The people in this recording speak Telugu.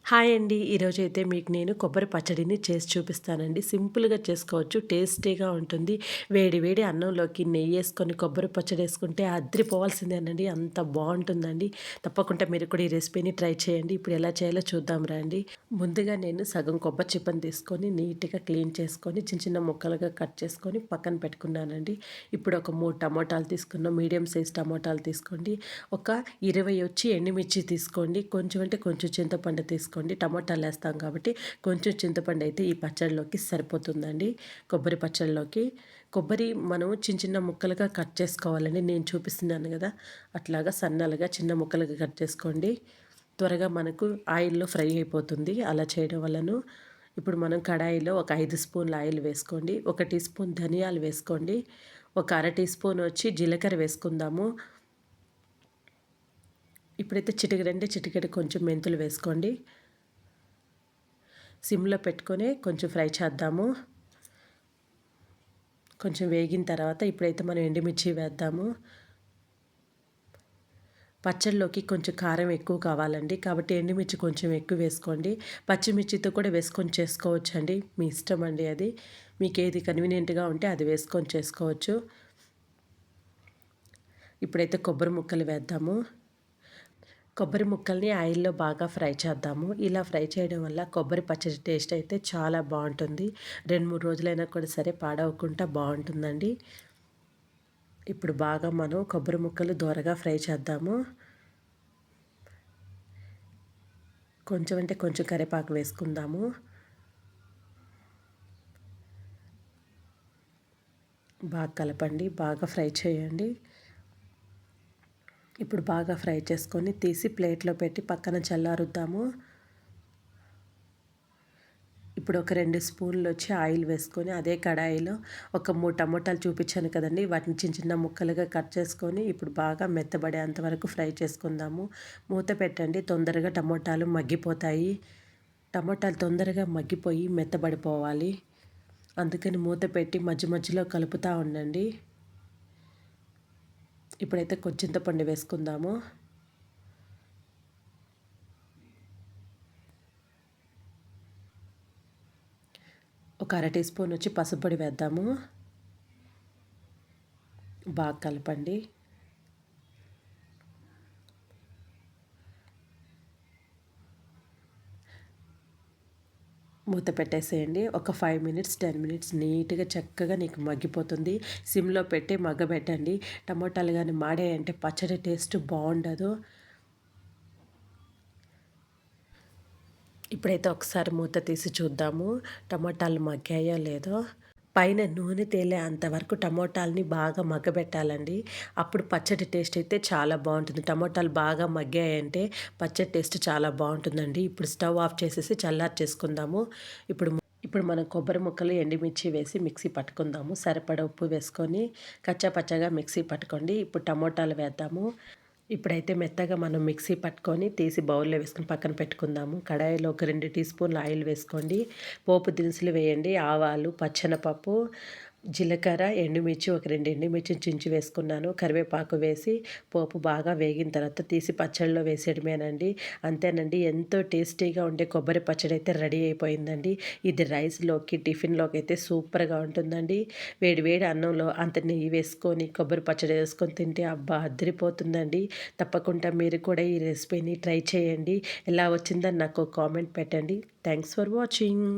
హాయ్ అండి. ఈరోజైతే మీకు నేను కొబ్బరి పచ్చడిని చేసి చూపిస్తానండి. సింపుల్‌గా చేసుకోవచ్చు. టేస్టీగా ఉంటుంది. వేడి వేడి అన్నంలోకి నెయ్యేసుకొని కొబ్బరి పచ్చడేసుకుంటే అద్రిపోవాల్సిందేనండి. అంత బావుంటుందండి. తప్పకుండా మీరు కూడా ఈ రెసిపీని ట్రై చేయండి. ఇప్పుడు ఎలా చేయాలో చూద్దాం రండి. ముందుగా నేను సగం కొబ్బరి చిప్పని తీసుకొని నీట్‌గా క్లీన్ చేసుకొని చిన్న చిన్న ముక్కలుగా కట్ చేసుకొని పక్కన పెట్టుకున్నానండి. ఇప్పుడు ఒక 3 టమోటాలు తీసుకున్నాం. మీడియం సైజ్ టమోటాలు తీసుకోండి. ఒక 20 ఎండుమిర్చి తీసుకోండి. కొంచెం అంటే కొంచెం చింతపండు తీసుకోండి. టమోటాలు వేస్తాం కాబట్టి కొంచెం చింతపండు అయితే ఈ పచ్చడిలోకి సరిపోతుందండి. కొబ్బరి పచ్చడిలోకి కొబ్బరి మనం చిన్న చిన్న ముక్కలుగా కట్ చేసుకోవాలండి. నేను చూపిస్తున్నాను కదా అట్లాగా సన్నలుగా చిన్న ముక్కలుగా కట్ చేసుకోండి. త్వరగా మనకు ఆయిల్లో ఫ్రై అయిపోతుంది అలా చేయడం వలను. ఇప్పుడు మనం కడాయిలో ఒక 5 స్పూన్ల ఆయిల్ వేసుకోండి. ఒక టీ స్పూన్ ధనియాలు వేసుకోండి. ఒక అర టీ స్పూన్ జీలకర్ర వేసుకుందాము. ఇప్పుడైతే చిటికెడు కొంచెం మెంతులు వేసుకోండి. సిమ్లో పెట్టుకొని కొంచెం ఫ్రై చేద్దాము. కొంచెం వేగిన తర్వాత ఇప్పుడైతే మనం ఎండుమిర్చి వేద్దాము. పచ్చడిలోకి కొంచెం కారం ఎక్కువ కావాలండి కాబట్టి ఎండుమిర్చి కొంచెం ఎక్కువ వేసుకోండి. పచ్చిమిర్చితో కూడా వేసుకొని చేసుకోవచ్చండి. మీ ఇష్టం అండి అది. మీకు ఏది కన్వీనియంట్గా ఉంటే అది వేసుకొని చేసుకోవచ్చు. ఇప్పుడైతే కొబ్బరి ముక్కలు వేద్దాము. కొబ్బరి ముక్కల్ని ఆయిల్లో బాగా ఫ్రై చేద్దాము. ఇలా ఫ్రై చేయడం వల్ల కొబ్బరి పచ్చడి టేస్ట్ అయితే చాలా బాగుంటుంది. 2-3 రోజులైనా కూడా సరే పాడవకుండా బాగుంటుందండి. ఇప్పుడు బాగా మనం కొబ్బరి ముక్కలు దోరగా ఫ్రై చేద్దాము. కొంచెం అంటే కొంచెం కరివేపాకు వేసుకుందాము. బాగా కలపండి. బాగా ఫ్రై చేయండి. ఇప్పుడు బాగా ఫ్రై చేసుకొని తీసి ప్లేట్లో పెట్టి పక్కన చల్లారుద్దాము. ఇప్పుడు ఒక 2 స్పూన్లు ఆయిల్ వేసుకొని అదే కడాయిలో ఒక 3 టమోటాలు చూపించాను కదండి వాటిని చిన్న చిన్న ముక్కలుగా కట్ చేసుకొని ఇప్పుడు బాగా మెత్తబడేంత వరకు ఫ్రై చేసుకుందాము. మూత పెట్టండి. తొందరగా టమోటాలు మగ్గిపోతాయి. టమోటాలు తొందరగా మగ్గిపోయి మెత్తబడిపోవాలి. అందుకని మూత పెట్టి మధ్య మధ్యలో కలుపుతూ ఉండండి. ఇప్పుడైతే కొంచెం చింతపండు వేసుకుందాము. ఒక అర టీ స్పూన్ పసుపు పొడి వేద్దాము. బాగా కలపండి. మూత పెట్టేసేయండి. ఒక 5 మినిట్స్ 10 మినిట్స్ నీట్గా చక్కగా నీకు మగ్గిపోతుంది. సిమ్లో పెట్టి మగ్గబెట్టండి. టమోటాలు కానీ మాడాయంటే పచ్చడి టేస్ట్ బాగుండదు. ఇప్పుడైతే ఒకసారి మూత తీసి చూద్దాము టమోటాలు మగ్గాయో లేదో. పైన నూనె తేలే అంతవరకు టమోటాలని బాగా మగ్గబెట్టాలండి. అప్పుడు పచ్చడి టేస్ట్ అయితే చాలా బాగుంటుంది. టమోటాలు బాగా మగ్గాయంటే పచ్చడి టేస్ట్ చాలా బాగుంటుందండి. ఇప్పుడు స్టవ్ ఆఫ్ చేసేసి చల్లార్చేసుకుందాము. ఇప్పుడు ఇప్పుడు మనం కొబ్బరి ముక్కలు ఎండుమిర్చి వేసి మిక్సీ పట్టుకుందాము. సరిపడా ఉప్పు వేసుకొని కచ్చా పచ్చగా మిక్సీ పట్టుకోండి. ఇప్పుడు టమోటాలు వేద్దాము. ఇప్పుడైతే మెత్తగా మనం మిక్సీ పట్టుకొని తీసి బౌల్లో వేసుకొని పక్కన పెట్టుకుందాము. కడాయిలో ఒక 2 టీ స్పూన్ల ఆయిల్ వేసుకోండి. పోపు దినుసులు వేయండి. ఆవాలు, పచ్చెనపప్పు, జీలకర్ర, ఎండుమిర్చి ఒక 2 ఎండుమిర్చిని చించి వేసుకున్నాను. కరివేపాకు వేసి పోపు బాగా వేగిన తర్వాత తీసి పచ్చడిలో వేసేయడమేనండి. అంతేనండి. ఎంతో టేస్టీగా ఉండే కొబ్బరి పచ్చడి అయితే రెడీ అయిపోయిందండి. ఇది రైస్లోకి టిఫిన్లోకి అయితే సూపర్గా ఉంటుందండి. వేడి వేడి అన్నంలో అంత నెయ్యి వేసుకొని కొబ్బరి పచ్చడి వేసుకొని తింటే అబ్బా అదిరిపోతుందండి. తప్పకుండా మీరు కూడా ఈ రెసిపీని ట్రై చేయండి. ఎలా వచ్చిందని నాకు కామెంట్ పెట్టండి. Thanks for watching.